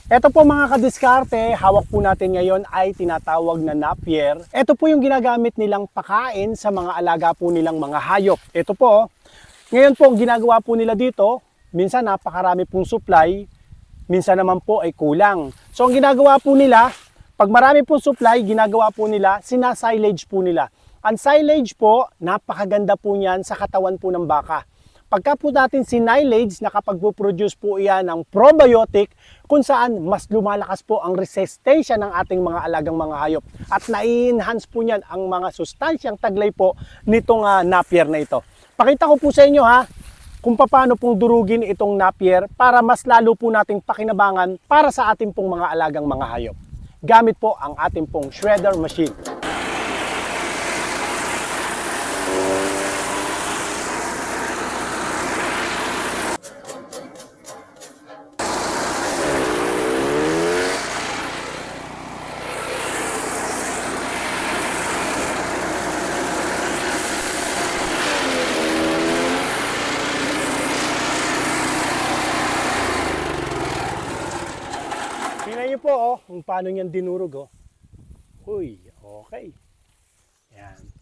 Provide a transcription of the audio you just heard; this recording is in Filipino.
Ito po mga kadiskarte, hawak po natin ngayon ay tinatawag na Napier. Ito po yung ginagamit nilang pakain sa mga alaga po nilang mga hayop. Ito po, ngayon po ang ginagawa po nila dito, minsan napakarami pong supply, minsan naman po ay kulang. So ang ginagawa po nila, pag marami pong supply, ginagawa po nila, sinasilage po nila. Ang silage po, napakaganda po niyan sa katawan po ng baka. Pagka po natin sinilage, nakapag-produce po iyan ng probiotic kung saan mas lumalakas po ang resistensya ng ating mga alagang mga hayop. At nai-enhance po niyan ang mga sustansyang taglay po nitong Napier na ito. Pakita ko po sa inyo kung paano pong durugin itong Napier para mas lalo po nating pakinabangan para sa ating pong mga alagang mga hayop. Gamit po ang ating pong shredder machine. Tingnan niyo po kung paano niyan dinurog. Uy, okay. Yan.